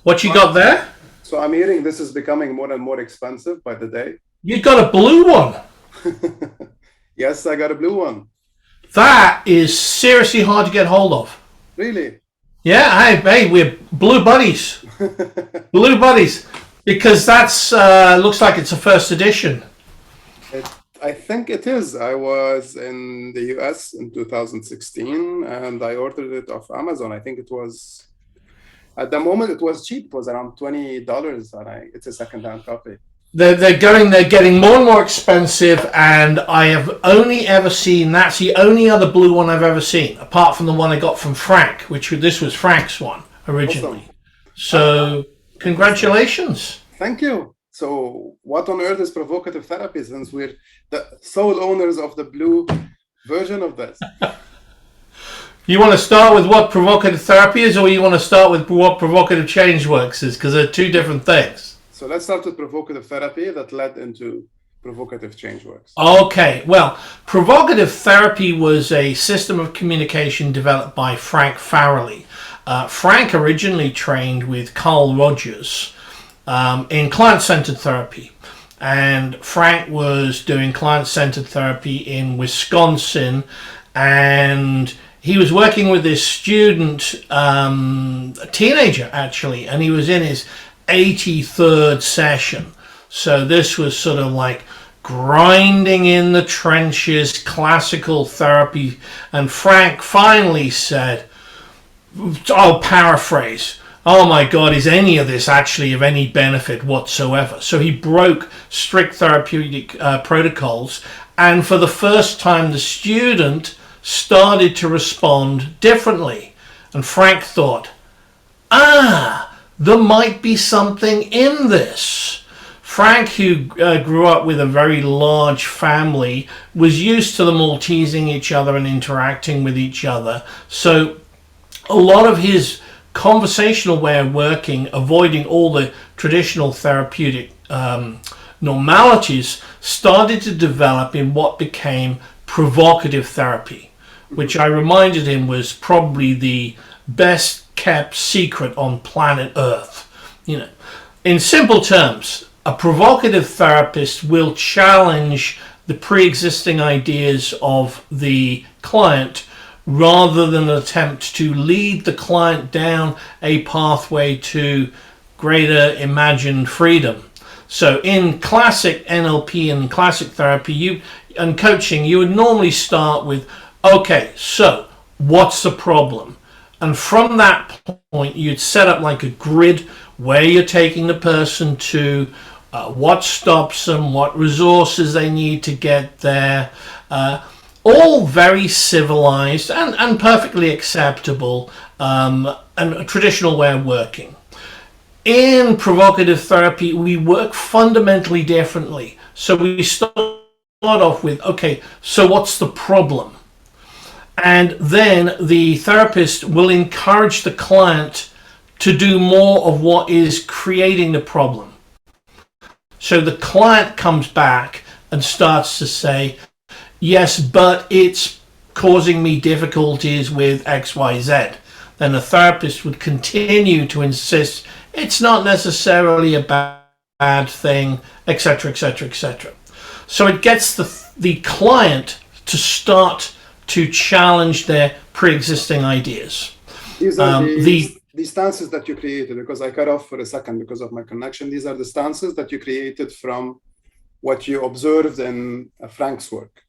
What you got there? So I'm hearing this is becoming more and more expensive by the day. You got a blue one. Yes, I got a blue one. That is seriously hard to get hold of. Really? Yeah, hey, we're blue buddies. Blue buddies. Because that's, looks like it's a first edition. I think it is. I was in the US in 2016 and I ordered it off Amazon. I think it was, at the moment it was cheap. It was around $20 and it's a second-hand copy. They're getting more and more expensive, and I have only ever seen, that's the only other blue one I've ever seen, apart from the one I got from Frank, this was Frank's one originally. Awesome. So, congratulations. Thank you. So, what on earth is provocative therapy, since we're the sole owners of the blue version of this? You want to start with what provocative therapy is, or you want to start with what provocative change works is? Because they're two different things. So let's start with provocative therapy that led into provocative change works. Okay, well, provocative therapy was a system of communication developed by Frank Farrelly. Frank originally trained with Carl Rogers in client-centered therapy. And Frank was doing client-centered therapy in Wisconsin, and he was working with this student, a teenager actually, and he was in his 83rd session. So this was sort of like grinding in the trenches, classical therapy. And Frank finally said, I'll paraphrase, oh my God, is any of this actually of any benefit whatsoever? So he broke strict therapeutic protocols. And for the first time, the student started to respond differently. And Frank thought, there might be something in this. Frank, who grew up with a very large family, was used to them all teasing each other and interacting with each other. So a lot of his conversational way of working, avoiding all the traditional therapeutic normalities, started to develop in what became provocative therapy, which I reminded him was probably the best kept secret on planet Earth. You know, in simple terms, a provocative therapist will challenge the pre-existing ideas of the client rather than attempt to lead the client down a pathway to greater imagined freedom. So in classic NLP and classic therapy and coaching, you would normally start with, okay, so what's the problem? And from that point, you'd set up like a grid where you're taking the person to, what stops them, what resources they need to get there, all very civilized and perfectly acceptable, and a traditional way of working. In provocative therapy, we work fundamentally differently. So we start off with, okay, so what's the problem? And then the therapist will encourage the client to do more of what is creating the problem. So the client comes back and starts to say, yes, but it's causing me difficulties with X, Y, Z. Then the therapist would continue to insist it's not necessarily a bad thing, etc., etc., etc. So it gets the client to start to challenge their pre-existing ideas. These are the stances that you created, because I cut off for a second because of my connection. These are the stances that you created from what you observed in Frank's work.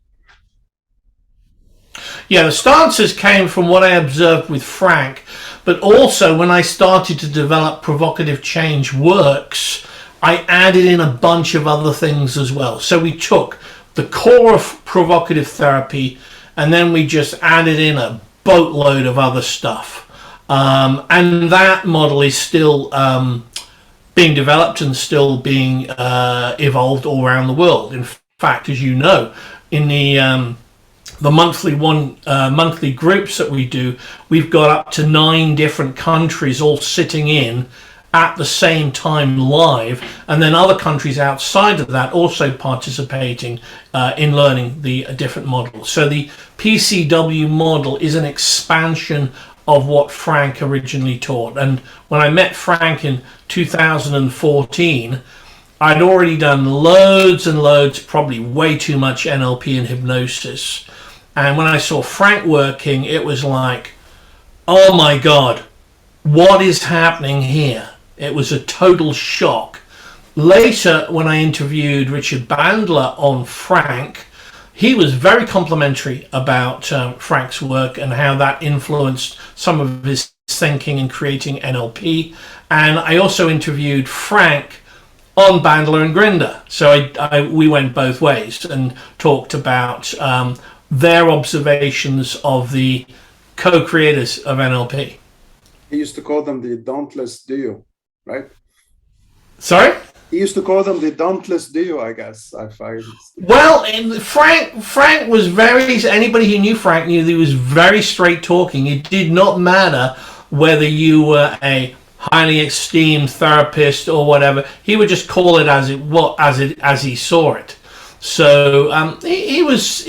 Yeah, the stances came from what I observed with Frank, but also when I started to develop Provocative Change Works, I added in a bunch of other things as well. So we took the core of provocative therapy, and then we just added in a boatload of other stuff. And that model is still being developed and still being evolved all around the world. In fact, as you know, in the monthly groups that we do, we've got up to 9 different countries all sitting in at the same time live, and then other countries outside of that also participating in learning the different models. So the PCW model is an expansion of what Frank originally taught. And when I met Frank in 2014, I'd already done loads and loads, probably way too much NLP and hypnosis. And when I saw Frank working, it was like, oh my God, what is happening here? It was a total shock. Later, when I interviewed Richard Bandler on Frank, he was very complimentary about Frank's work and how that influenced some of his thinking in creating NLP. And I also interviewed Frank on Bandler and Grinder. So we went both ways and talked about their observations of the co-creators of NLP. He used to call them the dauntless duo, right? Sorry? He used to call them the dauntless duo, I guess. I find. Well, Frank was very, anybody who knew Frank knew that he was very straight talking. It did not matter whether you were a highly esteemed therapist or whatever. He would just call it as as he saw it. So he was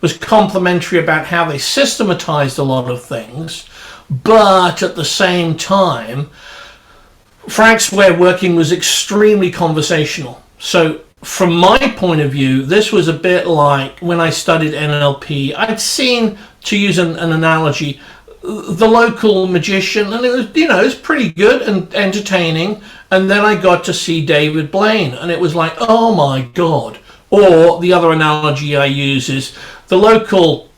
was complimentary about how they systematized a lot of things, but at the same time, Frank's way of working was extremely conversational. So from my point of view, this was a bit like when I studied NLP. I'd seen, to use an analogy, the local magician, and it was, it was pretty good and entertaining. And then I got to see David Blaine, and it was like, oh my God. Or the other analogy I use is the local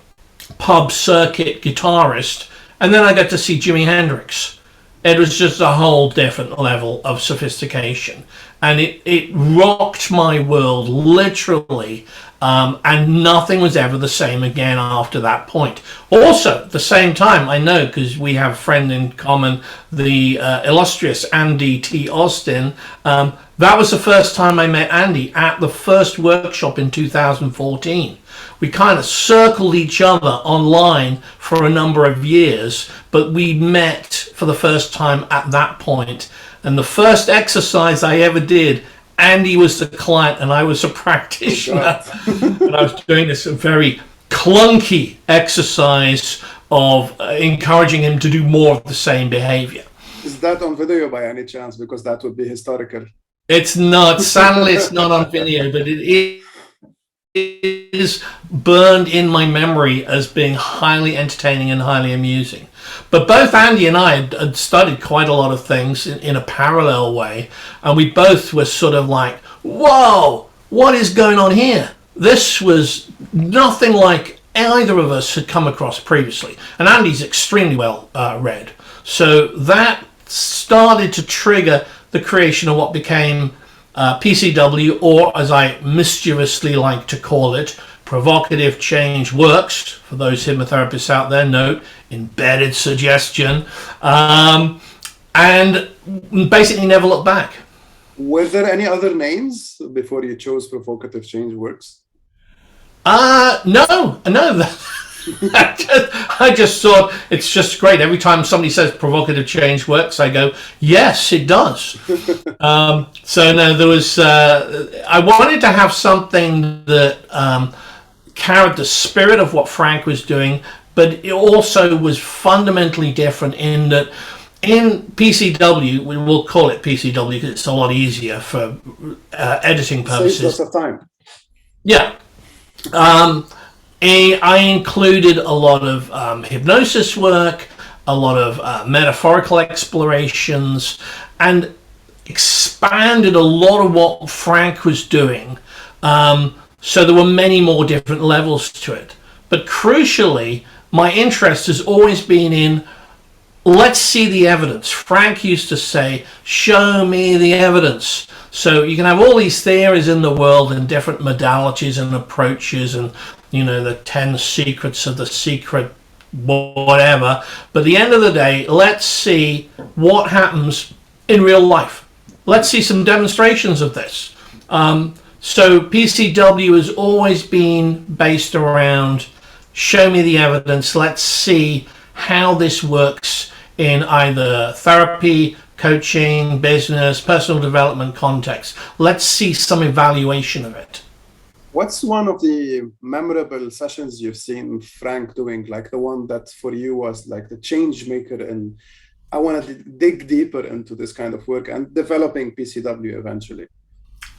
pub circuit guitarist, and then I got to see Jimi Hendrix. It was just a whole different level of sophistication, and it rocked my world literally, and nothing was ever the same again after that point. Also, at the same time, I know, because we have a friend in common, the illustrious Andy T. Austin. That was the first time I met Andy at the first workshop in 2014. We kind of circled each other online for a number of years, but we met for the first time at that point. And the first exercise I ever did, Andy was the client and I was a practitioner. And I was doing this very clunky exercise of encouraging him to do more of the same behavior. Is that on video by any chance? Because that would be historical. It's not. Sadly, it's not on video, but it is burned in my memory as being highly entertaining and highly amusing. But both Andy and I had studied quite a lot of things in a parallel way, and we both were sort of like, whoa, what is going on here? This was nothing like either of us had come across previously. And Andy's extremely well read. So that started to trigger the creation of what became PCW, or as I mischievously like to call it, Provocative Change Works. For those hypnotherapists out there, note, embedded suggestion. And basically never looked back. Were there any other names before you chose Provocative Change Works? No. I just thought it's just great. Every time somebody says Provocative Change Works, I go, yes, it does. So no, there was, I wanted to have something that carried the spirit of what Frank was doing, but it also was fundamentally different in that in PCW, we will call it PCW because it's a lot easier for editing purposes. Saves us of time. Yeah. I included a lot of hypnosis work, a lot of metaphorical explorations, and expanded a lot of what Frank was doing. So there were many more different levels to it. But crucially, my interest has always been in, let's see the evidence. Frank used to say, show me the evidence. So you can have all these theories in the world and different modalities and approaches and, the 10 secrets of the secret, whatever. But at the end of the day, let's see what happens in real life. Let's see some demonstrations of this. So PCW has always been based around, show me the evidence. Let's see how this works in either therapy, coaching, business, personal development context. Let's see some evaluation of it. What's one of the memorable sessions you've seen Frank doing, like the one that for you was like the change maker? And I want to dig deeper into this kind of work and developing PCW eventually.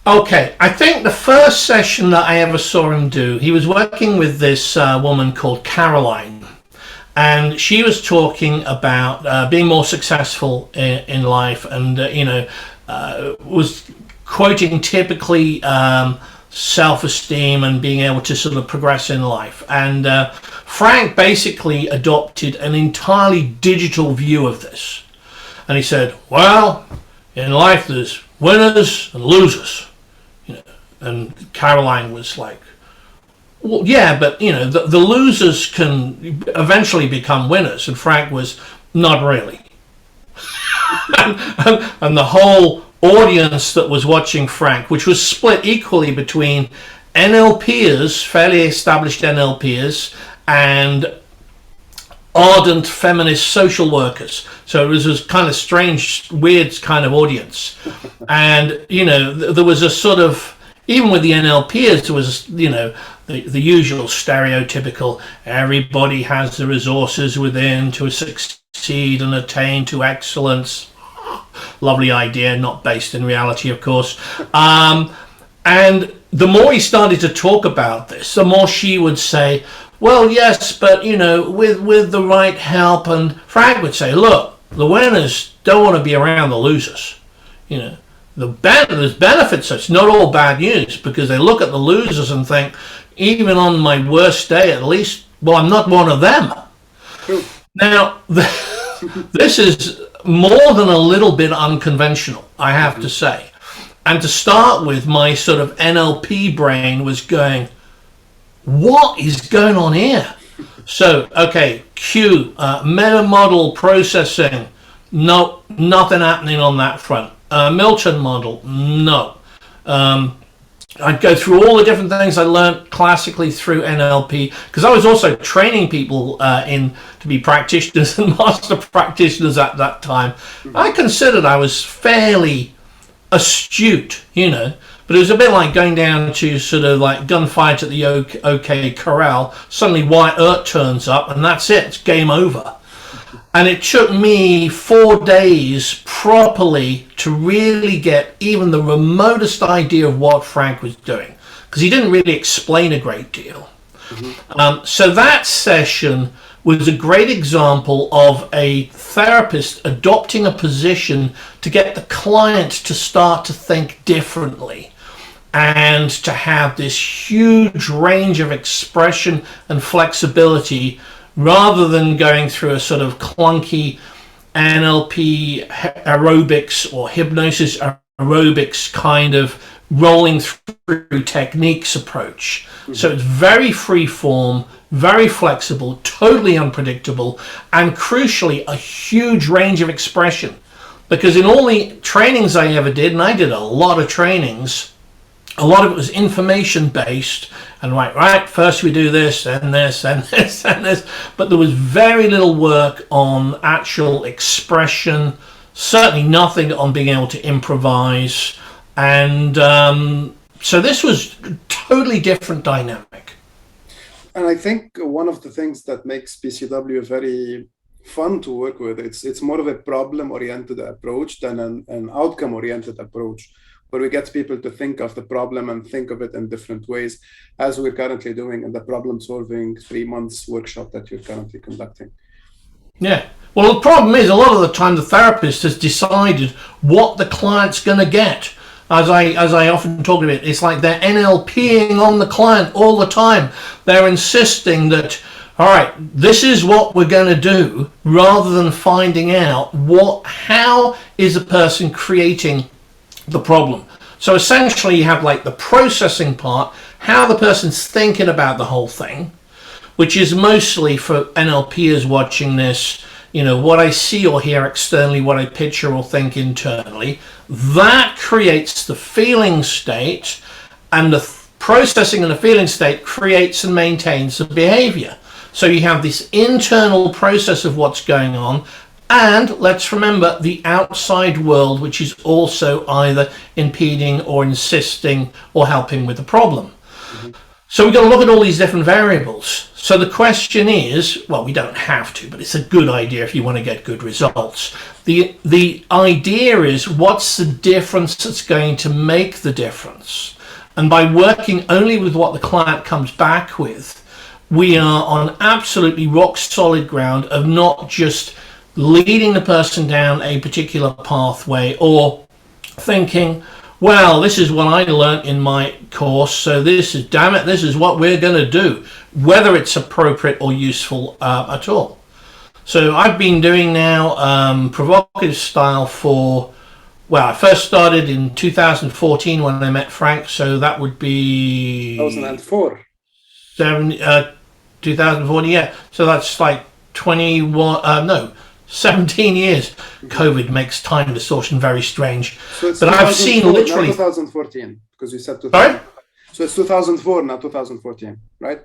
Okay, I think the first session that I ever saw him do, he was working with this woman called Caroline, and she was talking about being more successful in life, and was quoting typically self-esteem and being able to sort of progress in life. And Frank basically adopted an entirely digital view of this, and he said, "Well, in life there's winners and losers." And Caroline was like, "Well, yeah, but the losers can eventually become winners." And Frank was, "Not really." and the whole audience that was watching Frank, which was split equally between NLPers, fairly established NLPers, and ardent feminist social workers. So it was this kind of strange, weird kind of audience. And, there was a sort of, even with the NLPers, there was, the usual stereotypical, everybody has the resources within to succeed and attain to excellence. Lovely idea, not based in reality, of course. And the more he started to talk about this, the more she would say, "Well, yes, but, with the right help." And Frank would say, "Look, the winners don't want to be around the losers. There's benefits. It's not all bad news, because they look at the losers and think, even on my worst day, at least, well, I'm not one of them." Now, this is more than a little bit unconventional, I have to say. And to start with, my sort of NLP brain was going, what is going on here? So, okay, Q, meta model processing, no, nothing happening on that front. Milton model, no. I'd go through all the different things I learned classically through NLP, because I was also training people to be practitioners and master practitioners at that time. I considered I was fairly astute, but it was a bit like going down to sort of like gunfight at the OK Corral. Suddenly Wyatt Earp turns up and that's it, it's game over. And it took me 4 days properly to really get even the remotest idea of what Frank was doing, because he didn't really explain a great deal. So that session was a great example of a therapist adopting a position to get the client to start to think differently and to have this huge range of expression and flexibility, rather than going through a sort of clunky NLP aerobics or hypnosis aerobics kind of rolling through techniques approach. So it's very free form, very flexible, totally unpredictable, and crucially a huge range of expression. Because in all the trainings I ever did, and I did a lot of trainings, a lot of it was information based, and right, first we do this, and this, and this, and this, but there was very little work on actual expression, certainly nothing on being able to improvise, and so this was a totally different dynamic. And I think one of the things that makes PCW very fun to work with, it's more of a problem-oriented approach than an outcome-oriented approach, where we get people to think of the problem and think of it in different ways, as we're currently doing in the problem-solving 3 months workshop that you're currently conducting. Yeah. Well, the problem is, a lot of the time the therapist has decided what the client's going to get. As I often talk about, it's like they're NLPing on the client all the time. They're insisting that, all right, this is what we're going to do, rather than finding out how is the person creating the problem. So essentially you have like the processing part, how the person's thinking about the whole thing, which is mostly for NLPers watching this, what I see or hear externally, what I picture or think internally. That creates the feeling state, and the processing and the feeling state creates and maintains the behavior. So you have this internal process of what's going on, and let's remember the outside world, which is also either impeding or insisting or helping with the problem. So we've got to look at all these different variables. So the question is, well, we don't have to, but it's a good idea if you want to get good results. The idea is, what's the difference that's going to make the difference? And by working only with what the client comes back with, we are on absolutely rock solid ground of not just leading the person down a particular pathway or thinking, well, this is what I learned in my course, so this is what we're going to do, whether it's appropriate or useful at all. So I've been doing now provocative style for, well, I first started in 2014 when I met Frank, so that would be 2004. 2014, yeah. So that's like 17 years. COVID makes time distortion very strange. So it's but I've seen literally 2014, because you said 2000. Sorry? So it's 2004, not 2014, right?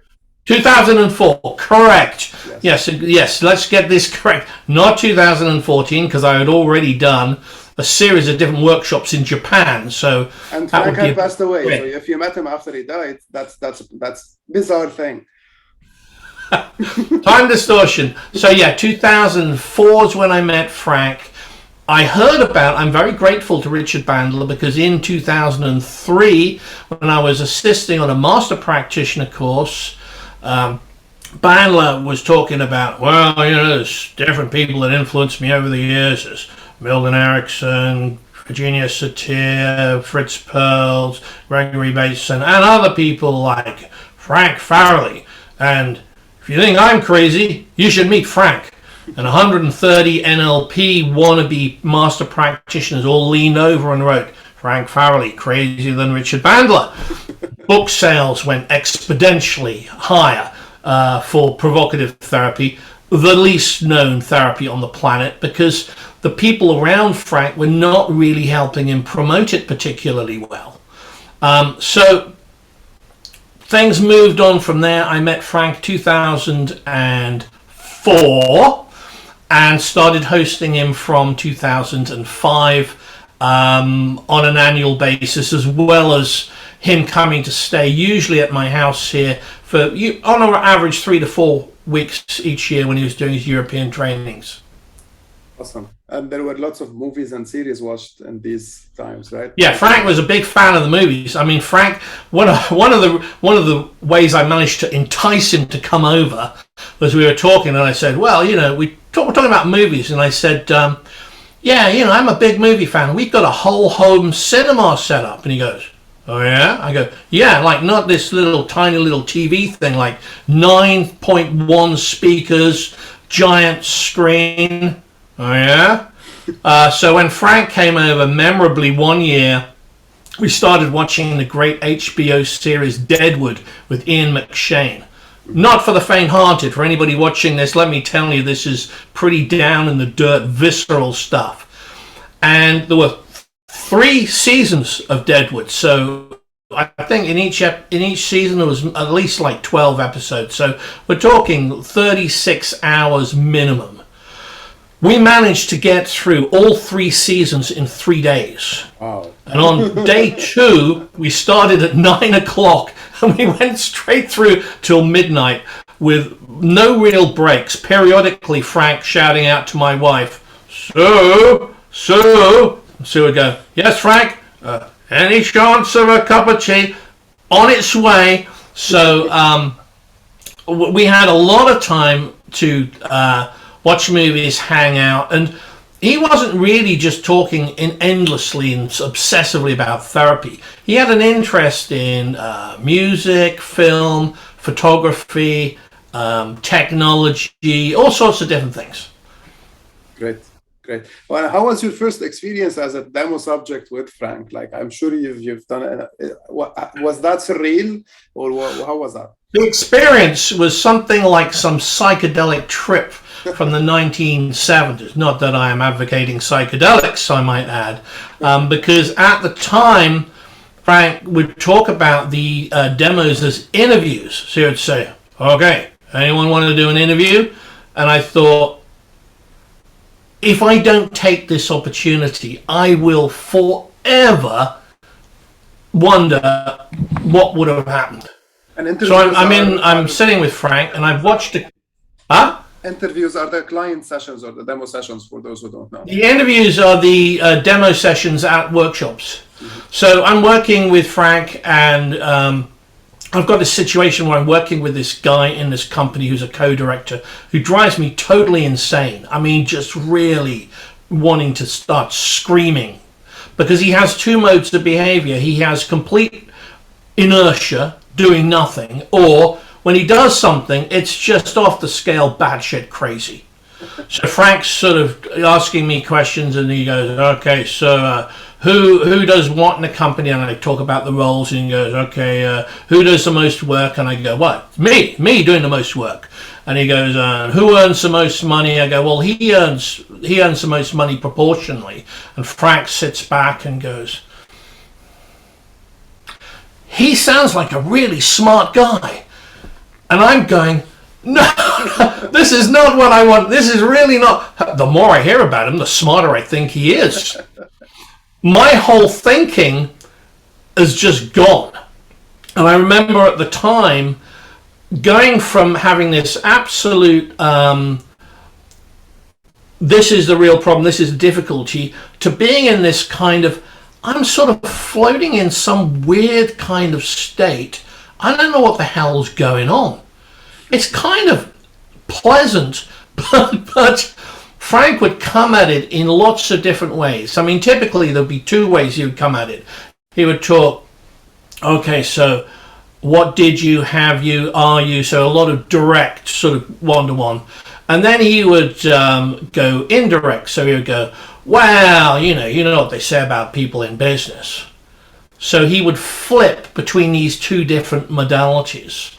2004, correct. Yes, let's get this correct. Not 2014, because I had already done a series of different workshops in Japan. So and Frank had passed away. So if you met him after he died, that's bizarre thing. Time distortion. So yeah, 2004 is when I met Frank. I'm very grateful to Richard Bandler, because in 2003, when I was assisting on a master practitioner course, Bandler was talking about, well, there's different people that influenced me over the years. There's Milton Erickson, Virginia Satir, Fritz Perls, Gregory Bateson, and other people like Frank Farrelly. And if you think I'm crazy, you should meet Frank. And 130 NLP wannabe master practitioners all leaned over and wrote, Frank Farrelly, crazier than Richard Bandler. Book sales went exponentially higher for provocative therapy, the least known therapy on the planet, because the people around Frank were not really helping him promote it particularly well. So things moved on from there. I met Frank 2004 and started hosting him from 2005 on an annual basis, as well as him coming to stay usually at my house here for on an average 3 to 4 weeks each year when he was doing his European trainings. Awesome. And there were lots of movies and series watched in these times, right? Yeah, Frank was a big fan of the movies. I mean, Frank, one of the ways I managed to entice him to come over was we were talking, and I said, well, we're talking about movies, and I said, yeah, I'm a big movie fan. We've got a whole home cinema set up. And he goes, oh yeah? I go, yeah, like not this tiny little TV thing, like 9.1 speakers, giant screen. Oh yeah? So when Frank came over, memorably one year, we started watching the great HBO series Deadwood with Ian McShane. Not for the faint-hearted. For anybody watching this, let me tell you, this is pretty down in the dirt, visceral stuff. And there were 3 seasons of Deadwood, so I think in each season there was at least like 12 episodes. So we're talking 36 hours minimum. We managed to get through all 3 seasons in 3 days. Wow. And on day 2, we started at 9 o'clock and we went straight through till midnight with no real breaks. Periodically, Frank shouting out to my wife, Sue. And Sue would go, yes, Frank, any chance of a cup of tea? On its way. So we had a lot of time to watch movies, hang out, and he wasn't really just talking endlessly and obsessively about therapy. He had an interest in music, film, photography, technology, all sorts of different things. Great. Well, how was your first experience as a demo subject with Frank? Like, I'm sure you've done it. Was that surreal, or how was that? The experience was something like some psychedelic trip from the 1970s. Not that I am advocating psychedelics, I might add, because at the time, Frank would talk about the demos as interviews. So he would say, okay, anyone want to do an interview? And I thought, if I don't take this opportunity, I will forever wonder what would have happened. And So I'm sitting with Frank, and I've watched it. Huh? Interviews are the client sessions or the demo sessions for those who don't know. The interviews are the demo sessions at workshops. So I'm working with Frank, and I've got this situation where I'm working with this guy in this company who's a co-director who drives me totally insane. I mean, just really wanting to start screaming, because he has two modes of behavior. He has complete inertia, doing nothing, or when he does something, it's just off the scale, batshit crazy. So Frank's sort of asking me questions, and he goes, okay, so who does what in the company? And I talk about the roles, and he goes, okay, who does the most work? And I go, what? Me doing the most work. And he goes, who earns the most money? I go, well, he earns the most money proportionally. And Frank sits back and goes, he sounds like a really smart guy. And I'm going, no, this is not what I want. This is really not. The more I hear about him, the smarter I think he is. My whole thinking is just gone. And I remember at the time going from having this absolute, this is the real problem, this is the difficulty, to being in this kind of, I'm sort of floating in some weird kind of state. I don't know what the hell's going on. It's kind of pleasant, but Frank would come at it in lots of different ways. I mean, typically there'd be two ways he would come at it. He would talk, okay, so what did you, have you, are you? So a lot of direct, sort of one-to-one. And then he would go indirect. So he would go, well, you know what they say about people in business. So he would flip between these two different modalities.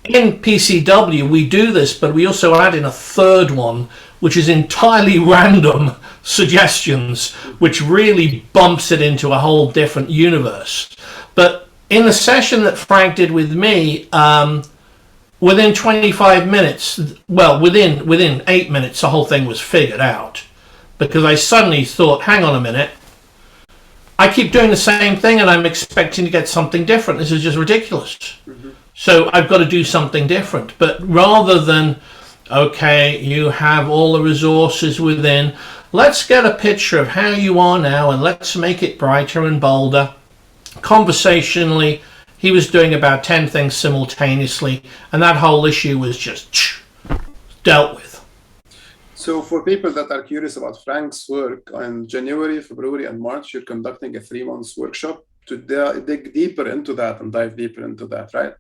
In PCW, we do this, but we also add in a third one, which is entirely random suggestions, which really bumps it into a whole different universe. But in the session that Frank did with me, within 25 minutes, well, within 8 minutes, the whole thing was figured out. Because I suddenly thought, hang on a minute, I keep doing the same thing and I'm expecting to get something different. This is just ridiculous. Mm-hmm. So I've got to do something different. But rather than, okay, you have all the resources within, let's get a picture of how you are now and let's make it brighter and bolder. Conversationally, he was doing about 10 things simultaneously, and that whole issue was just dealt with. So for people that are curious about Frank's work, in January, February, and March, you're conducting a 3-month workshop to dig deeper into that and dive deeper into that, right?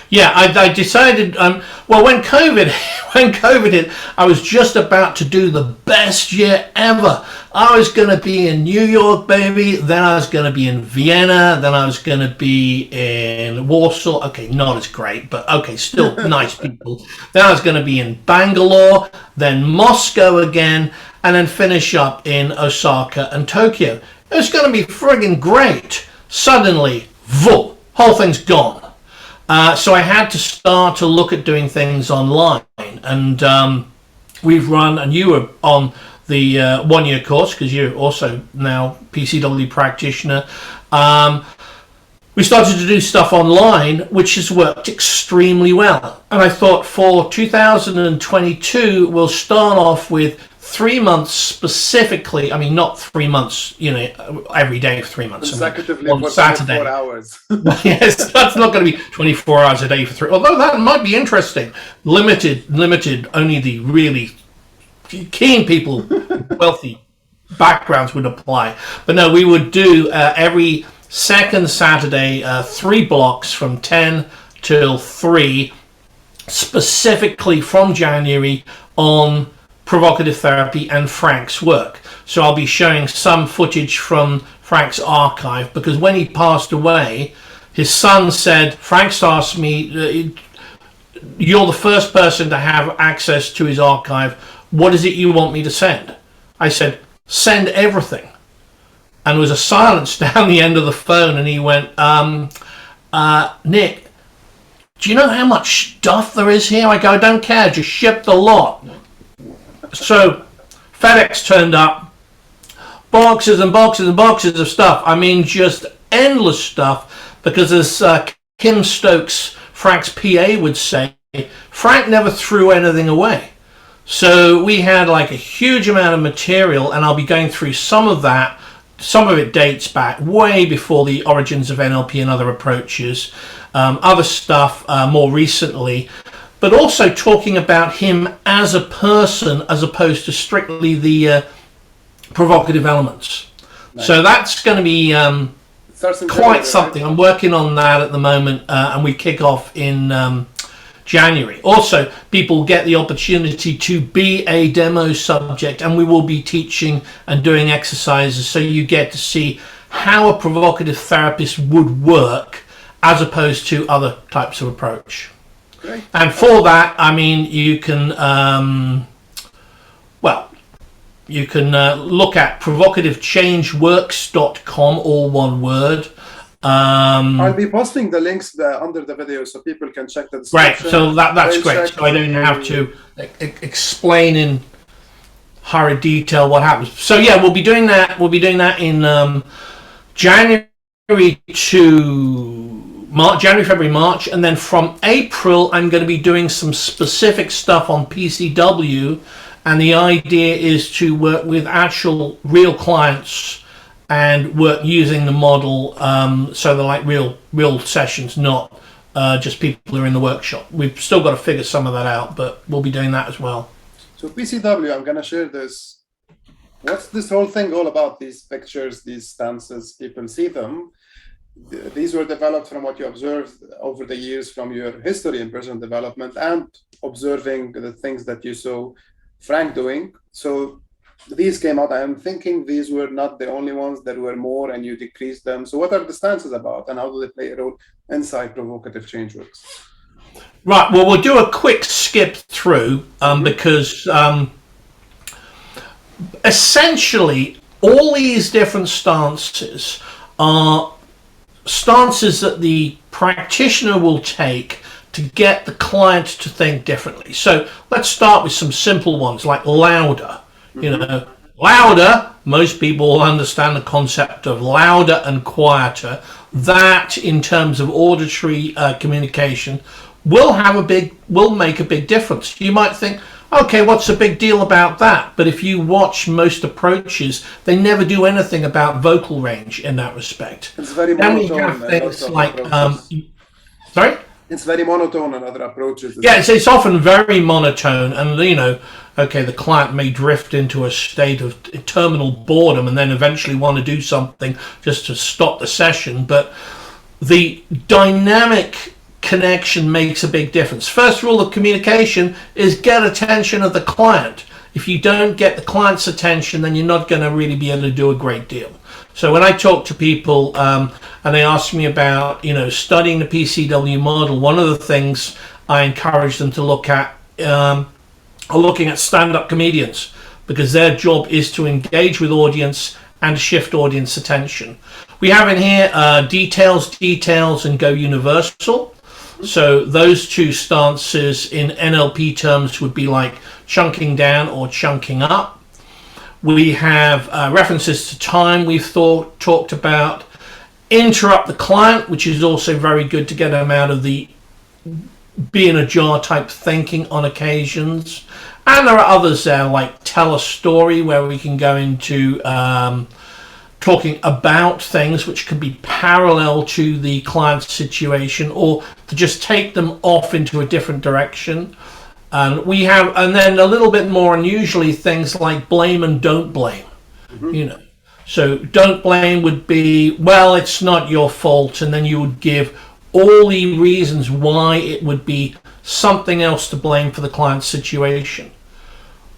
Yeah, I decided, well, when COVID hit, I was just about to do the best year ever. I was going to be in New York, baby. Then I was going to be in Vienna. Then I was going to be in Warsaw. Okay, not as great, but okay, still nice people. Then I was going to be in Bangalore, then Moscow again, and then finish up in Osaka and Tokyo. It was going to be friggin' great. Suddenly, whoop, whole thing's gone. So I had to start to look at doing things online, and we've run, and you were on the 1-year course because you're also now PCW practitioner. We started to do stuff online, which has worked extremely well. And I thought for 2022, we'll start off with 3 months specifically. I mean, not 3 months, every day for 3 months. Consecutively on for Saturday. 24 hours. Yes, that's not going to be 24 hours a day for 3. Although that might be interesting. Limited, only the really keen people, wealthy backgrounds would apply. But no, we would do every second Saturday, 3 blocks from 10 till 3, specifically from January on Provocative Therapy and Frank's work. So I'll be showing some footage from Frank's archive, because when he passed away, his son said, Frank's asked me, you're the first person to have access to his archive. What is it you want me to send? I said, send everything. And there was a silence down the end of the phone, and he went, Nick, do you know how much stuff there is here? I go, I don't care, just ship the lot. So FedEx turned up, boxes and boxes and boxes of stuff. I mean, just endless stuff, because as Kim Stokes, Frank's PA, would say, Frank never threw anything away. So we had like a huge amount of material, and I'll be going through some of that. Some of it dates back way before the origins of NLP and other approaches. Other stuff more recently, but also talking about him as a person as opposed to strictly the provocative elements. Nice. So that's going to be quite something. Right? I'm working on that at the moment, and we kick off in January. Also, people get the opportunity to be a demo subject, and we will be teaching and doing exercises, so you get to see how a provocative therapist would work as opposed to other types of approach. Great. And for that, I mean, you can look at provocativechangeworks.com, all one word. I'll be posting the links under the video so people can check the description. Great, so that's great. So I don't have to explain in hurried detail what happens. So yeah, we'll be doing that. We'll be doing that in January to January, February, March, and then from April, I'm going to be doing some specific stuff on PCW, and the idea is to work with actual real clients and work using the model, so they're like real sessions, not just people who are in the workshop. We've still got to figure some of that out, but we'll be doing that as well. So PCW, I'm going to share this. What's this whole thing all about? These pictures, these stances, people see them. These were developed from what you observed over the years from your history in personal development and observing the things that you saw Frank doing. So these came out. I am thinking these were not the only ones. There were more, and you decreased them. So what are the stances about, and how do they play a role inside Provocative Change Works? Right. Well, we'll do a quick skip through because essentially all these different stances are stances that the practitioner will take to get the client to think differently. So let's start with some simple ones like louder. You know, louder, most people will understand the concept of louder and quieter. That, in terms of auditory communication, will make a big difference. You might think, okay, what's the big deal about that? But if you watch most approaches, they never do anything about vocal range in that respect. It's very monotone. Then we have things like, sorry? It's very monotone in other approaches. Yeah, it's often very monotone, and you know, okay, the client may drift into a state of terminal boredom and then eventually want to do something just to stop the session, but the dynamic connection makes a big difference. First rule of communication is get attention of the client. If you don't get the client's attention, then you're not going to really be able to do a great deal. So when I talk to people and they ask me about, you know, studying the PCW model, one of the things I encourage them to look at are looking at stand-up comedians, because their job is to engage with audience and shift audience attention. We have in here details, and go universal. So those two stances in NLP terms would be like chunking down or chunking up. We have references to time we've talked about. Interrupt the client, which is also very good to get them out of the be in a jar type thinking on occasions. And there are others there like tell a story, where we can go into talking about things which could be parallel to the client's situation, or to just take them off into a different direction. And we have, and then a little bit more unusually, things like blame and don't blame. You know, so don't blame would be, well, it's not your fault, and then you would give all the reasons why it would be something else to blame for the client's situation.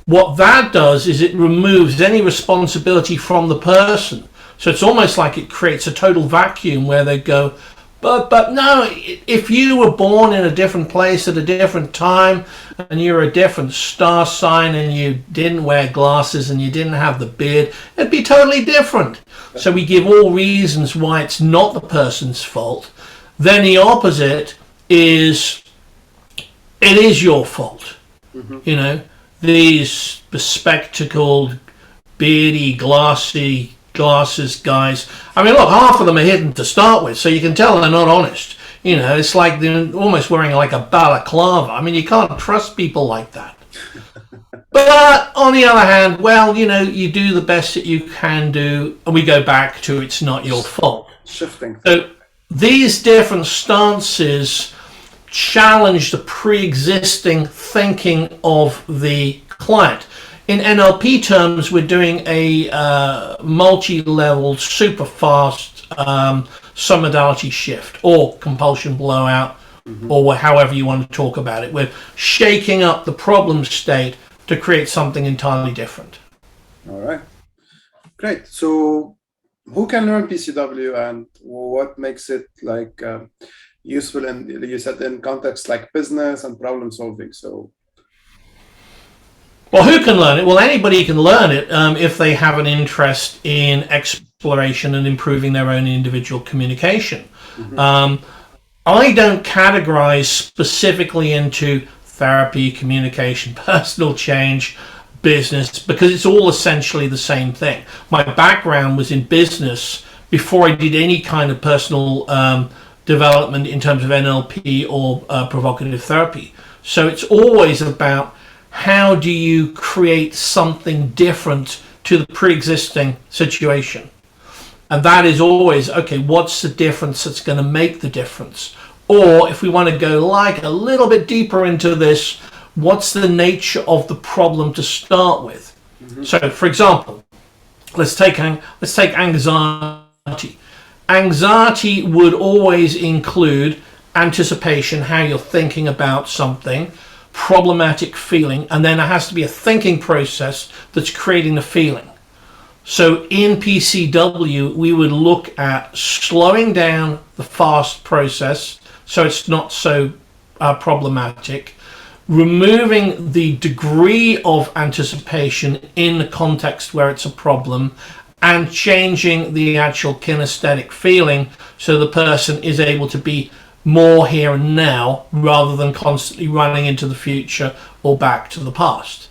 What that does is it removes any responsibility from the person. So it's almost like it creates a total vacuum where they go, but no, if you were born in a different place at a different time, and you're a different star sign, and you didn't wear glasses and you didn't have the beard, it'd be totally different. So we give all reasons why it's not the person's fault. Then the opposite is, it is your fault. You know, these bespectacled, beardy, glasses guys, I mean, look, half of them are hidden to start with, so you can tell they're not honest. You know, it's like they're almost wearing like a balaclava. I mean, you can't trust people like that. But on the other hand, well, you know, you do the best that you can do, and we go back to it's not your fault. Shifting. So these different stances challenge the pre-existing thinking of the client. In NLP terms, we're doing a multi-level, super fast submodality shift or compulsion blowout, or however you want to talk about it. We're shaking up the problem state to create something entirely different. All right. Great. So who can learn PCW, and what makes it like useful? And you said in context like business and problem solving. So, well, who can learn it? Well, anybody can learn it if they have an interest in exploration and improving their own individual communication. I don't categorize specifically into therapy, communication, personal change, business, because it's all essentially the same thing. My background was in business before I did any kind of personal development in terms of NLP or provocative therapy. So it's always about how do you create something different to the pre-existing situation. And that is always, okay, what's the difference that's going to make the difference? Or if we want to go like a little bit deeper into this, what's the nature of the problem to start with? So, for example, let's take anxiety. Anxiety would always include anticipation, how you're thinking about something, problematic feeling, and then there has to be a thinking process that's creating the feeling. So in PCW, we would look at slowing down the fast process so it's not so problematic, removing the degree of anticipation in the context where it's a problem, and changing the actual kinesthetic feeling so the person is able to be more here and now rather than constantly running into the future or back to the past.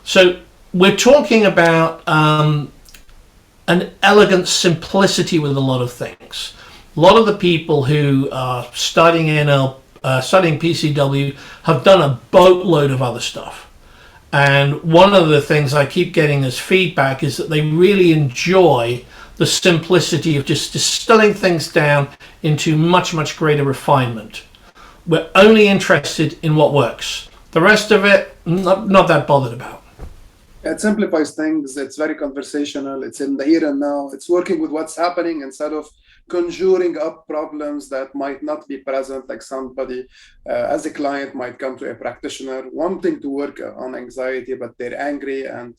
So we're talking about an elegant simplicity with a lot of things. A lot of the people who are studying studying PCW have done a boatload of other stuff. And one of the things I keep getting as feedback is that they really enjoy the simplicity of just distilling things down into much, much greater refinement. We're only interested in what works. The rest of it, not that bothered about. It simplifies things. It's very conversational. It's in the here and now. It's working with what's happening instead of conjuring up problems that might not be present. Like somebody, as a client, might come to a practitioner wanting to work on anxiety, but they're angry, and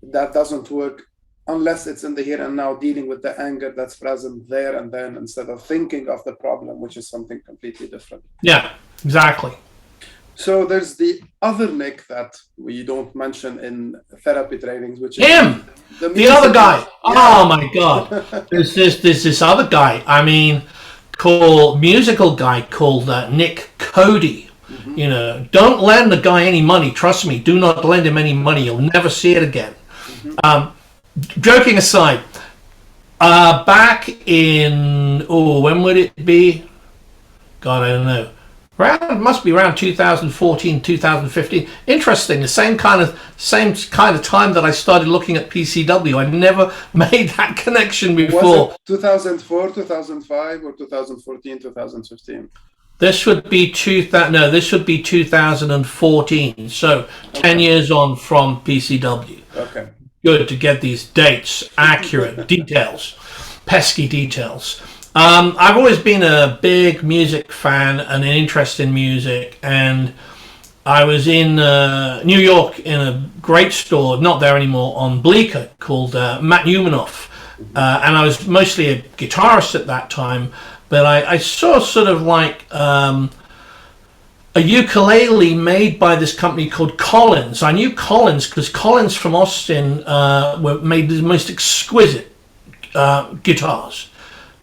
that doesn't work unless it's in the here and now, dealing with the anger that's present there and then, instead of thinking of the problem, which is something completely different. Yeah, exactly. So there's the other Nick that we don't mention in therapy trainings, which is him, the other guy. Yeah. Oh my God! There's this other guy. I mean, musical guy called Nick Cody. You know, don't lend the guy any money. Trust me, do not lend him any money. You'll never see it again. Joking aside, back in when would it be? God, I don't know. Must be around 2014, 2015. Interesting. The same kind of time that I started looking at PCW. I never made that connection before. Was it 2004, 2005, or 2014, 2015? This would be this would be 2014. So 10 years on from PCW. Okay. Good to get these dates accurate, details, pesky details. I've always been a big music fan and an interest in music, and I was in New York in a great store, not there anymore, on Bleecker, called Matt Newmanoff, and I was mostly a guitarist at that time, but I saw sort of like a ukulele made by this company called Collins. I knew Collins because Collins from Austin made the most exquisite guitars,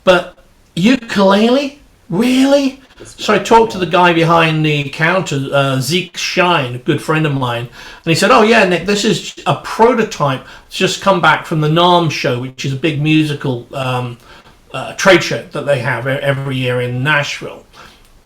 but ukulele? Really? So I talked to the guy behind the counter, Zeke Shine, a good friend of mine, and he said, "Oh yeah, Nick, this is a prototype. It's just come back from the NAMM show, which is a big musical trade show that they have every year in Nashville."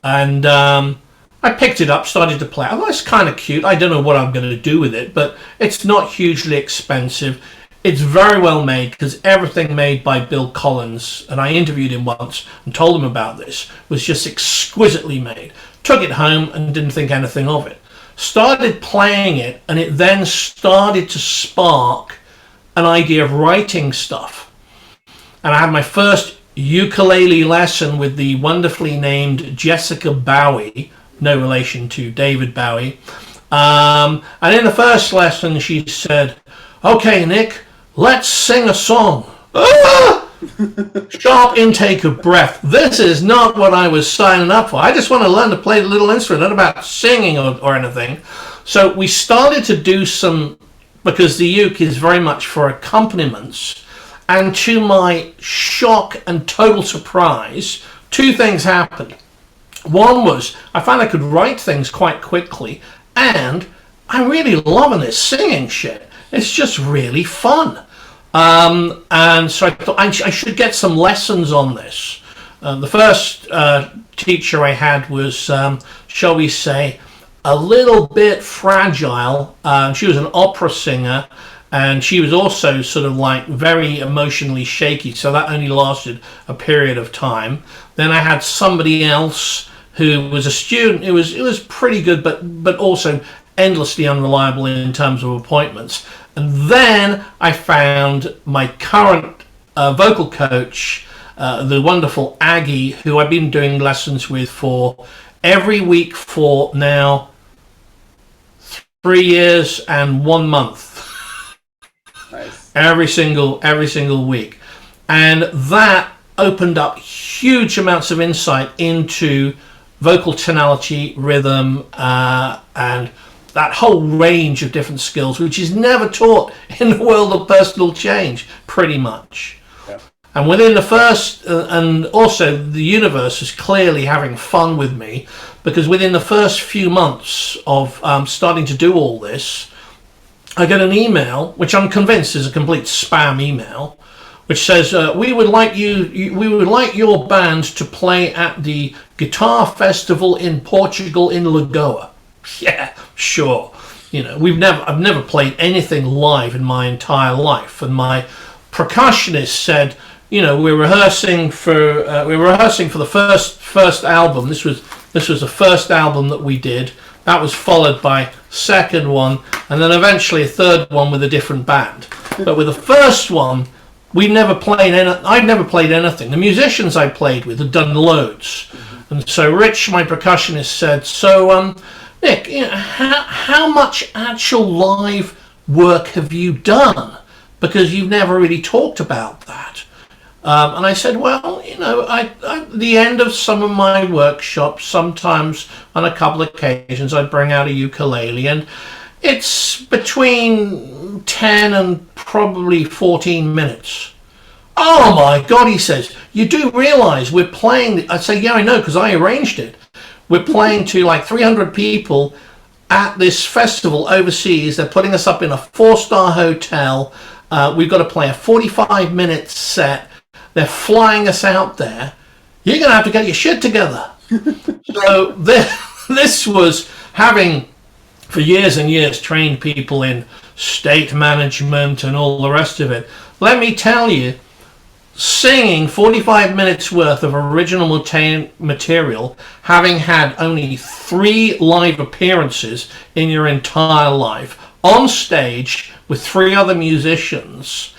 And I picked it up, started to play. I thought it's kind of cute. I don't know what I'm going to do with it, but it's not hugely expensive. It's very well made because everything made by Bill Collins, and I interviewed him once and told him about this, was just exquisitely made. Took it home and didn't think anything of it. Started playing it, and it then started to spark an idea of writing stuff. And I had my first ukulele lesson with the wonderfully named Jessica Bowie, no relation to David Bowie. And in the first lesson, she said, "Okay, Nick, let's sing a song." Ah! Sharp intake of breath. This is not what I was signing up for. I just want to learn to play the little instrument, not about singing or anything. So we started to do some, because the uke is very much for accompaniments. And to my shock and total surprise, two things happened. One was I found I could write things quite quickly, and I'm really loving this singing shit. It's just really fun. And so I thought I should get some lessons on this. The first teacher I had was, shall we say, a little bit fragile. She was an opera singer, and she was also sort of like very emotionally shaky, so that only lasted a period of time. Then I had somebody else who was a student. It was pretty good, but also endlessly unreliable in terms of appointments. And then I found my current vocal coach, the wonderful Aggie, who I've been doing lessons with for every week for now 3 years and 1 month. Nice. Every single week. And that opened up huge amounts of insight into vocal tonality, rhythm, and that whole range of different skills, which is never taught in the world of personal change, pretty much. Yeah. And within the first, and also the universe is clearly having fun with me, because within the first few months of starting to do all this, I get an email, which I'm convinced is a complete spam email, which says, we would like your band to play at the Guitar Festival in Portugal in Lagoa. Yeah, sure. You know, I've never played anything live in my entire life, and my percussionist said, you know, we're rehearsing for the first album. This was the first album that we did. That was followed by second one, and then eventually a third one with a different band. But with the first one, I'd never played anything. The musicians I played with had done loads, and so Rich, my percussionist, said, "So, Nick, you know, how much actual live work have you done? Because you've never really talked about that." And I said, well, you know, at the end of some of my workshops, sometimes on a couple of occasions, I'd bring out a ukulele, and it's between 10 and probably 14 minutes. "Oh my God," he says, "you do realize we're playing..." I say, "Yeah, I know, because I arranged it. We're playing to like 300 people at this festival overseas. They're putting us up in a 4-star hotel. We've got to play a 45-minute set. They're flying us out there. You're going to have to get your shit together." So this was having, for years and years, trained people in state management and all the rest of it. Let me tell you, singing 45 minutes worth of original material, having had only 3 live appearances in your entire life, on stage with 3 other musicians,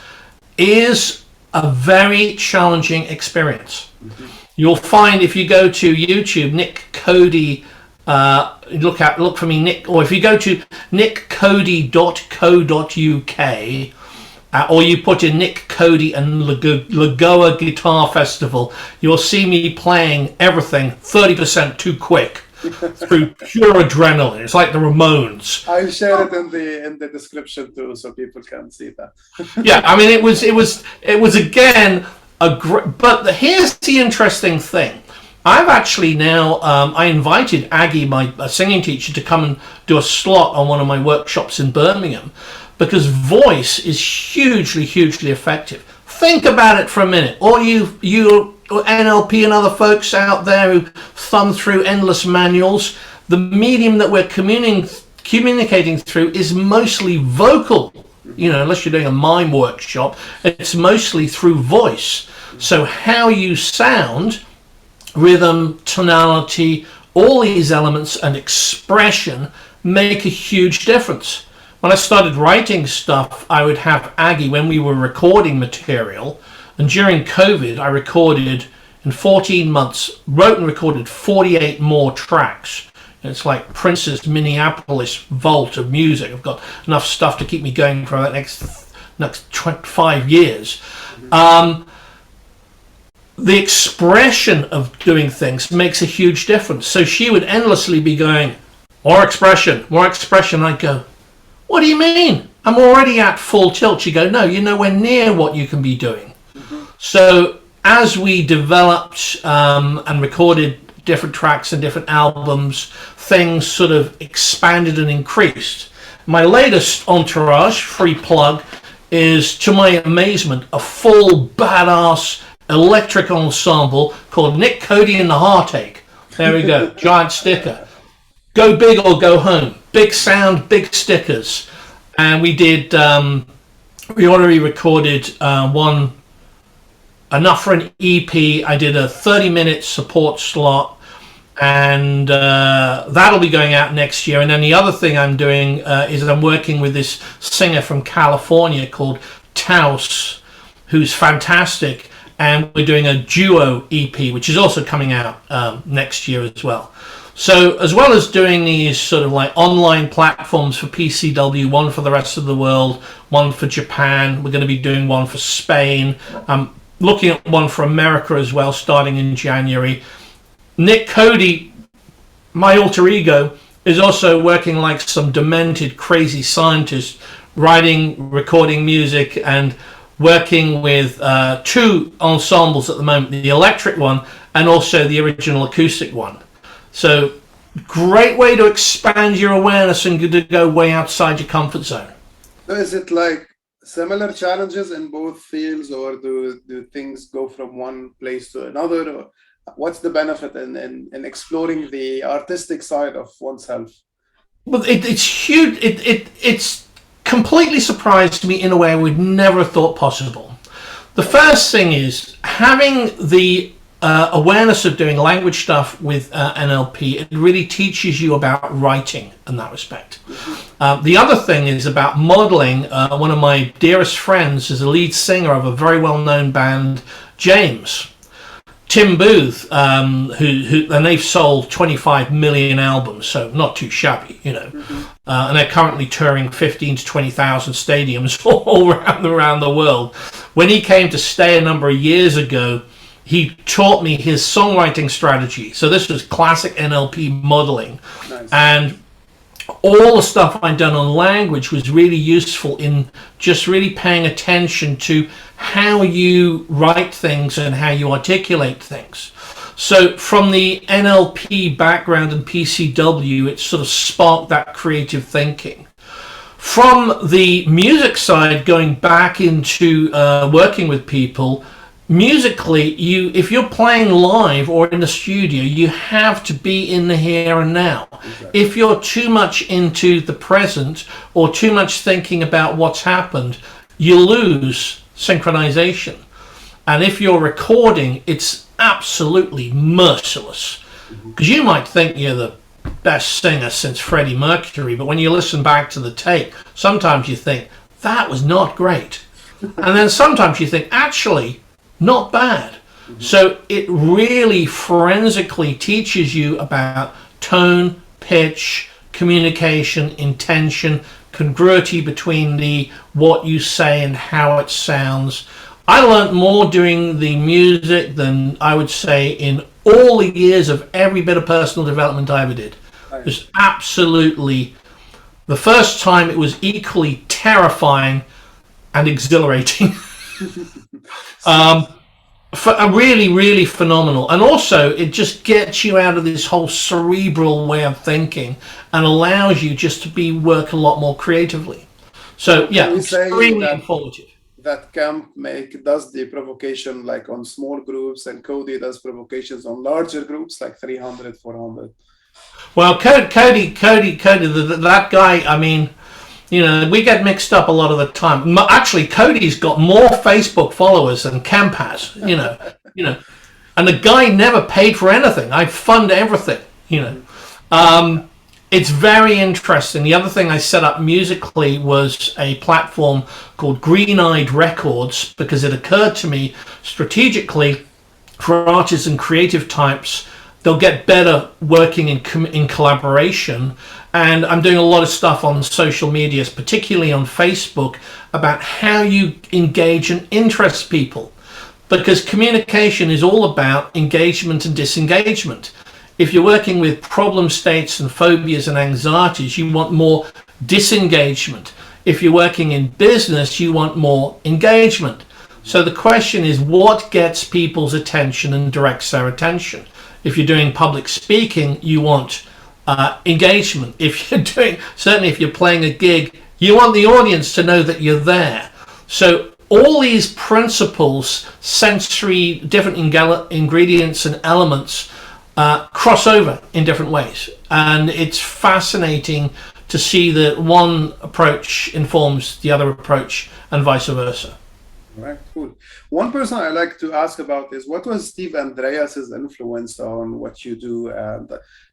is a very challenging experience. Mm-hmm. You'll find if you go to YouTube, Nick Cody, look for me, Nick, or if you go to nickcody.co.uk, or you put in Nick Cody and Lagoa Guitar Festival, you'll see me playing everything 30% too quick through pure adrenaline. It's like the Ramones. I'll share it in the description too, so people can see that. Yeah, I mean, it was again a great. But here's the interesting thing. I've actually now I invited Aggie, my singing teacher, to come and do a slot on one of my workshops in Birmingham, because voice is hugely effective. Think about it for a minute. All you NLP and other folks out there who thumb through endless manuals, the medium that we're communicating through is mostly vocal. You know, unless you're doing a mime workshop, it's mostly through voice. So how you sound, rhythm, tonality, all these elements and expression make a huge difference. When I started writing stuff, I would have Aggie, when we were recording material, and during COVID, I recorded, in 14 months, wrote and recorded 48 more tracks. It's like Prince's Minneapolis vault of music. I've got enough stuff to keep me going for the next 25 years. The expression of doing things makes a huge difference. So she would endlessly be going, more expression, more expression. I'd go, what do you mean? I'm already at full tilt. She'd go, no, you're nowhere near what you can be doing. So as we developed and recorded different tracks and different albums, things sort of expanded and increased. My latest entourage, free plug, is, to my amazement, a full badass electric ensemble called Nick Cody and the Heartache. There we go, giant sticker. Go big or go home. Big sound, big stickers. And we did, we already recorded enough for an EP. I did a 30-minute support slot, and that'll be going out next year. And then the other thing I'm doing is I'm working with this singer from California called Taos, who's fantastic, and we're doing a duo EP, which is also coming out next year as well. So as well as doing these sort of like online platforms for PCW, one for the rest of the world, one for Japan, we're going to be doing one for Spain, looking at one for America as well, starting in January. Nick Cody, my alter ego, is also working like some demented, crazy scientist, writing, recording music, and working with two ensembles at the moment, the electric one and also the original acoustic one. So, great way to expand your awareness and to go way outside your comfort zone. So is it like similar challenges in both fields, or do things go from one place to another? Or what's the benefit in exploring the artistic side of oneself? Well, it's huge. It's completely surprised me in a way I would never have thought possible. The first thing is having the awareness of doing language stuff with NLP. It really teaches you about writing in that respect. The other thing is about modeling. One of my dearest friends is a lead singer of a very well-known band, James. Tim Booth, who and they've sold 25 million albums, so not too shabby, you know. And they're currently touring 15 to 20,000 stadiums all around the world. When he came to stay a number of years ago, he taught me his songwriting strategy. So this was classic NLP modeling. Nice. And all the stuff I'd done on language was really useful in just really paying attention to how you write things and how you articulate things. So from the NLP background and PCW, it sort of sparked that creative thinking. From the music side, going back into working with people, musically, if you're playing live or in the studio, you have to be in the here and now. Exactly. If you're too much into the present or too much thinking about what's happened, you lose synchronization. And if you're recording, it's absolutely merciless. Because you might think you're the best singer since Freddie Mercury, but when you listen back to the tape, sometimes you think, that was not great. And then sometimes you think, actually, not bad. So it really forensically teaches you about tone, pitch, communication, intention, congruity between what you say and how it sounds. I learned more doing the music than I would say in all the years of every bit of personal development I ever did. It was absolutely, the first time it was equally terrifying and exhilarating. Really, really phenomenal. And also, it just gets you out of this whole cerebral way of thinking and allows you just to work a lot more creatively. So, yeah, extremely informative. that Kemp does the provocation like on small groups, and Cody does provocations on larger groups like 300, 400. Well, Cody, that guy, I mean, you know, we get mixed up a lot of the time. Actually, Cody's got more Facebook followers than Kemp has, you know, and the guy never paid for anything. I fund everything, you know. It's very interesting. The other thing I set up musically was a platform called Green Eyed Records, because it occurred to me strategically for artists and creative types, they'll get better working in collaboration. And I'm doing a lot of stuff on social medias, particularly on Facebook, about how you engage and interest people. Because communication is all about engagement and disengagement. If you're working with problem states and phobias and anxieties, you want more disengagement. If you're working in business, you want more engagement. So the question is, what gets people's attention and directs their attention? If you're doing public speaking, you want engagement. If you're playing a gig, you want the audience to know that you're there. So all these principles, sensory, different ingredients and elements, cross over in different ways, and it's fascinating to see that one approach informs the other approach and vice versa. Right, cool. One person I like to ask about is, what was Steve Andreas's influence on what you do? And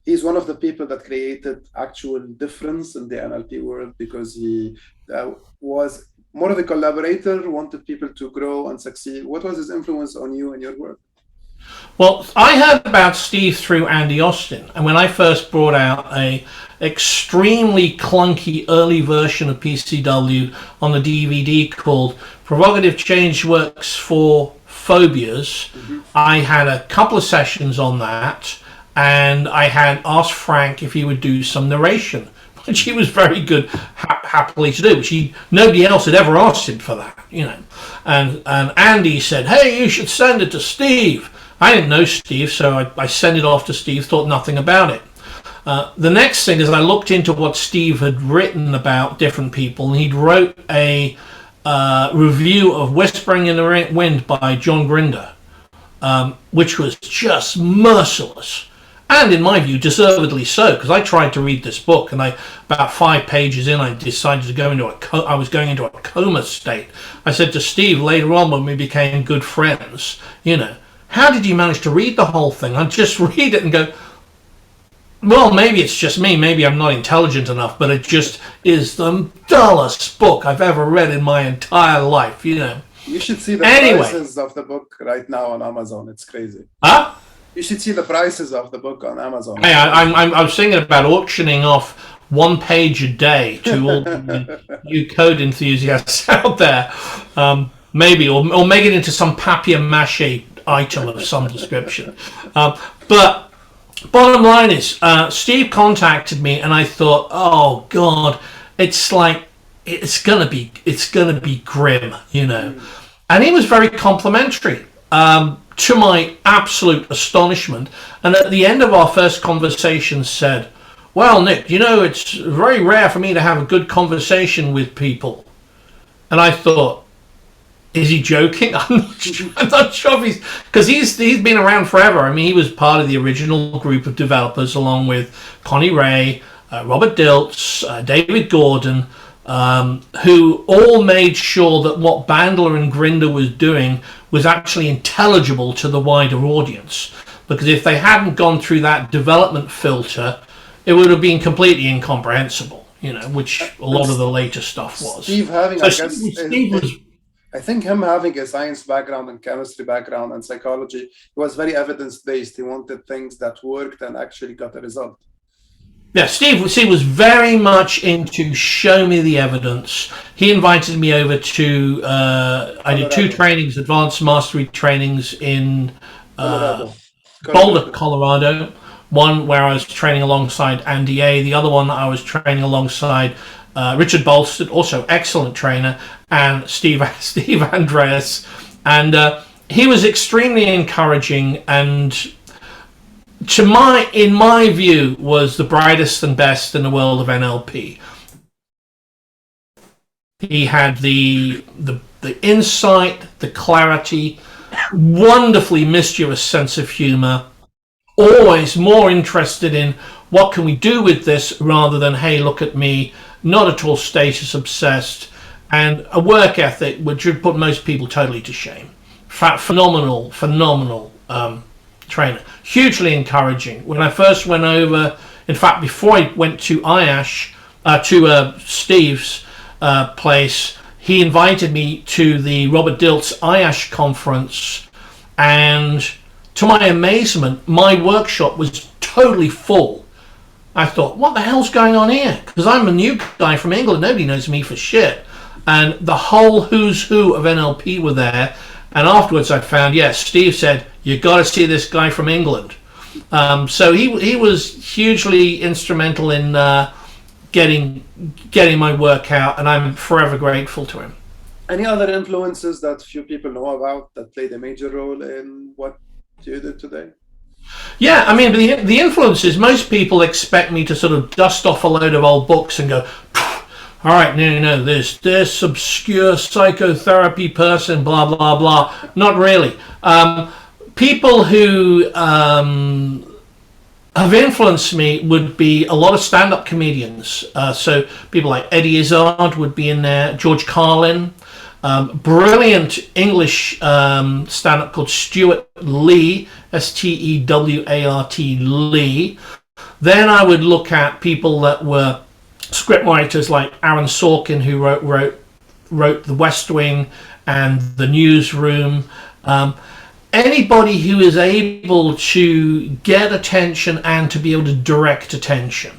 he's one of the people that created actual difference in the NLP world, because he was more of a collaborator, wanted people to grow and succeed. What was his influence on you and your work? Well, I heard about Steve through Andy Austin, and when I first brought out a extremely clunky early version of PCW on the DVD called Provocative Change Works for Phobias, I had a couple of sessions on that, and I had asked Frank if he would do some narration, which he was very good, happily to do, which nobody else had ever asked him for that, you know. And Andy said, "Hey, you should send it to Steve." I didn't know Steve, so I sent it off to Steve, thought nothing about it. The next thing is I looked into what Steve had written about different people, and he'd wrote a review of Whispering in the Wind by John Grinder, which was just merciless. And in my view, deservedly so, because I tried to read this book, and about 5 pages in, I decided to go into I was going into a coma state. I said to Steve later on when we became good friends, you know, how did you manage to read the whole thing? I'd just read it and go, well, maybe it's just me. Maybe I'm not intelligent enough, but it just is the dullest book I've ever read in my entire life, you know. You should see the prices of the book right now on Amazon. It's crazy. Huh? You should see the prices of the book on Amazon. Hey, I was thinking about auctioning off 1 page a day to all you code enthusiasts out there. Maybe, or make it into some papier-mâché item of some description. But bottom line is, Steve contacted me, and I thought, oh God, it's like it's gonna be grim, you know. And he was very complimentary, to my absolute astonishment. And at the end of our first conversation, said, "Well, Nick, you know, it's very rare for me to have a good conversation with people." And I thought, is he joking? I'm not sure if he's, because he's been around forever. I mean, he was part of the original group of developers, along with Connie Ray, Robert Dilts, David Gordon, who all made sure that what Bandler and Grinder was doing was actually intelligible to the wider audience. Because if they hadn't gone through that development filter, it would have been completely incomprehensible, you know, which a lot of the later stuff was. Steve having, so Steve was, I think him having a science background and chemistry background and psychology, he was very evidence-based. He wanted things that worked and actually got a result. Yeah, Steve was very much into show me the evidence. He invited me over to, I did 2 trainings, advanced mastery trainings in Boulder, Colorado. One where I was training alongside Andy A. The other one I was training alongside Richard Bandler, also excellent trainer, and Steve Andreas. And he was extremely encouraging, and in my view, was the brightest and best in the world of NLP. He had the the insight, the clarity, wonderfully mischievous sense of humor, always more interested in what can we do with this rather than, hey, look at me, not at all status obsessed, and a work ethic which would put most people totally to shame. Phenomenal trainer, hugely encouraging. When I first went over, in fact, before I went to IASH, to Steve's place, he invited me to the Robert Dilts IASH conference, and to my amazement, my workshop was totally full. I thought, what the hell's going on here? Because I'm a new guy from England, nobody knows me for shit. And the whole who's who of NLP were there. And afterwards I found, yes, Steve said, you got to see this guy from England. So he was hugely instrumental in getting my work out, and I'm forever grateful to him. Any other influences that few people know about that played a major role in what you did today? Yeah, I mean, the influences, most people expect me to sort of dust off a load of old books and go, all right, no, this obscure psychotherapy person, blah, blah, blah. Not really. People who have influenced me would be a lot of stand-up comedians. So people like Eddie Izzard would be in there, George Carlin, brilliant English stand-up called Stuart Lee, Stewart Lee. Then I would look at people that were script writers like Aaron Sorkin, who wrote The West Wing and The Newsroom. Anybody who is able to get attention and to be able to direct attention.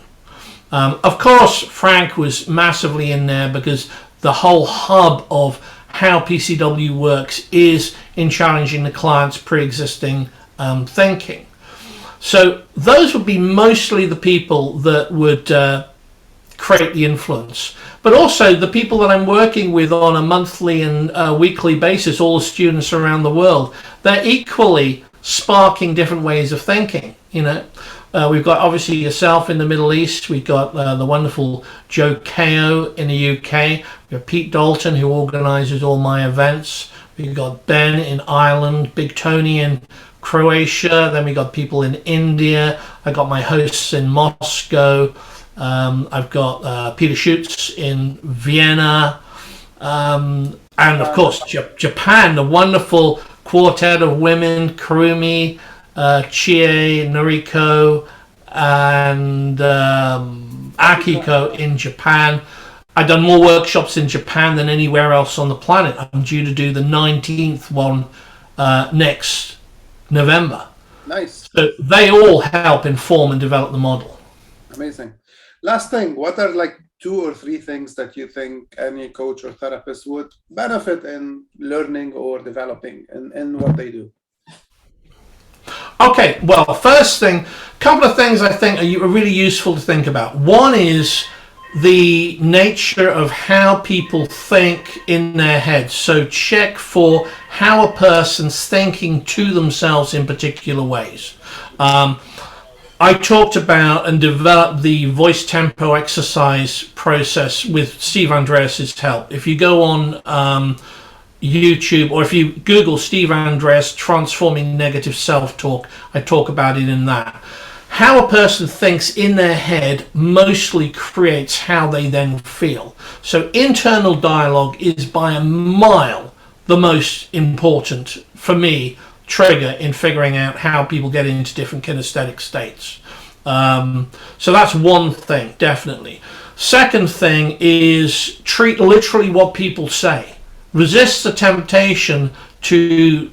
Of course, Frank was massively in there because the whole hub of how PCW works is in challenging the client's pre-existing thinking. So those would be mostly the people that would create the influence. But also the people that I'm working with on a monthly and weekly basis, all the students around the world, they're equally sparking different ways of thinking. You know, we've got obviously yourself in the Middle East. We've got the wonderful Joe Kao in the UK. We've got Pete Dalton, who organizes all my events. We've got Ben in Ireland, Big Tony in Croatia. Then we got people in India. I got my hosts in Moscow. I've got Peter Schutz in Vienna, and of course Japan, the wonderful quartet of women, Kurumi, Chie, Noriko, and Akiko in Japan. I've done more workshops in Japan than anywhere else on the planet. I'm due to do the 19th one next November. Nice. So they all help inform and develop the model. Amazing. Last thing, what are like 2 or 3 things that you think any coach or therapist would benefit in learning or developing in what they do? Okay, well, first thing, a couple of things I think are really useful to think about. One is the nature of how people think in their heads. So check for how a person's thinking to themselves in particular ways. I talked about and developed the voice tempo exercise process with Steve Andreas' help. If you go on YouTube, or if you Google Steve Andreas transforming negative self-talk, I talk about it in that. How a person thinks in their head mostly creates how they then feel. So internal dialogue is by a mile the most important, for me, trigger in figuring out how people get into different kinesthetic states. So that's one thing, definitely. Second thing is treat literally what people say. Resist the temptation to,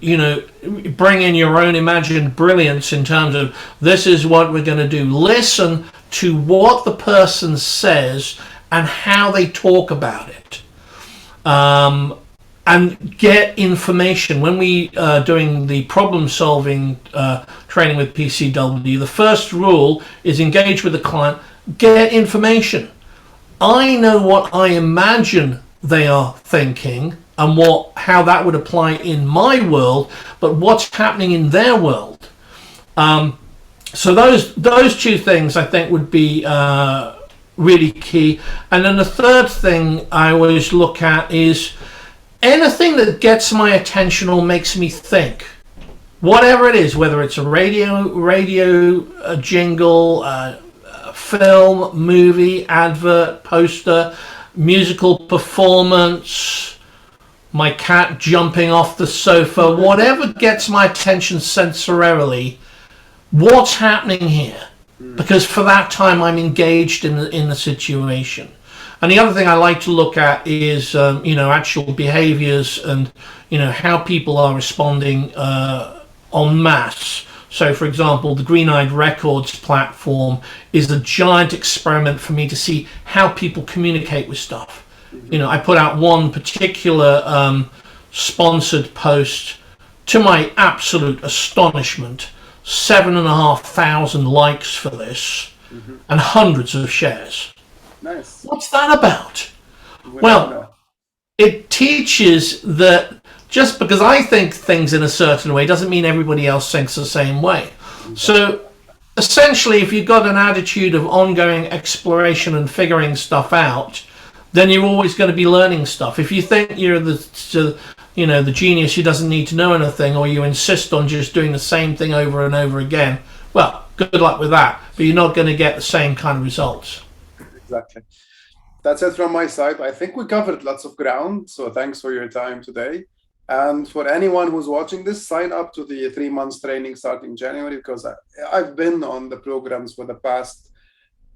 bring in your own imagined brilliance in terms of this is what we're going to do. Listen to what the person says and how they talk about it. And get information. When we are doing the problem-solving training with PCW, the first rule is engage with the client, get information. I know what I imagine they are thinking and how that would apply in my world, but what's happening in their world. So those 2 things I think would be really key. And then the third thing I always look at is anything that gets my attention or makes me think, whatever it is, whether it's a a jingle, a film, movie, advert, poster, musical performance, my cat jumping off the sofa, whatever gets my attention sensorily, what's happening here? Because for that time I'm engaged in the situation. And the other thing I like to look at is actual behaviors and how people are responding en masse. So for example, the Green Eyed Records platform is a giant experiment for me to see how people communicate with stuff. I put out one particular sponsored post. To my absolute astonishment, 7,500 likes for this, and hundreds of shares. Nice. What's that about? Well, it teaches that just because I think things in a certain way doesn't mean everybody else thinks the same way. So essentially, if you've got an attitude of ongoing exploration and figuring stuff out, then you're always going to be learning stuff. If you think you're the genius who doesn't need to know anything, or you insist on just doing the same thing over and over again, well, good luck with that, but you're not going to get the same kind of results. Exactly. That's it from my side. I think we covered lots of ground, so thanks for your time today. And for anyone who's watching this, sign up to the 3 months training starting January, because I've been on the programs for the past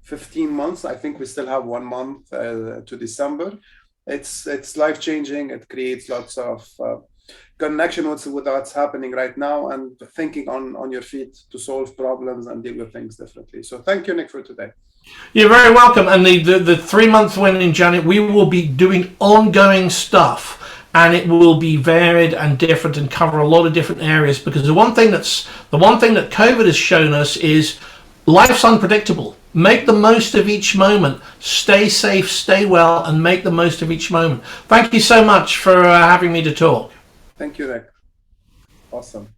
15 months. I think we still have 1 month to December. It's life-changing. It creates lots of connection with what's happening right now, and thinking on your feet to solve problems and deal with things differently. So thank you, Nick, for today. You're very welcome. And the 3 months when in January, we will be doing ongoing stuff, and it will be varied and different and cover a lot of different areas, because the one thing that COVID has shown us is life's unpredictable. Make the most of each moment. Stay safe, stay well, and make the most of each moment. Thank you so much for having me to talk. Thank you, Nick. Awesome.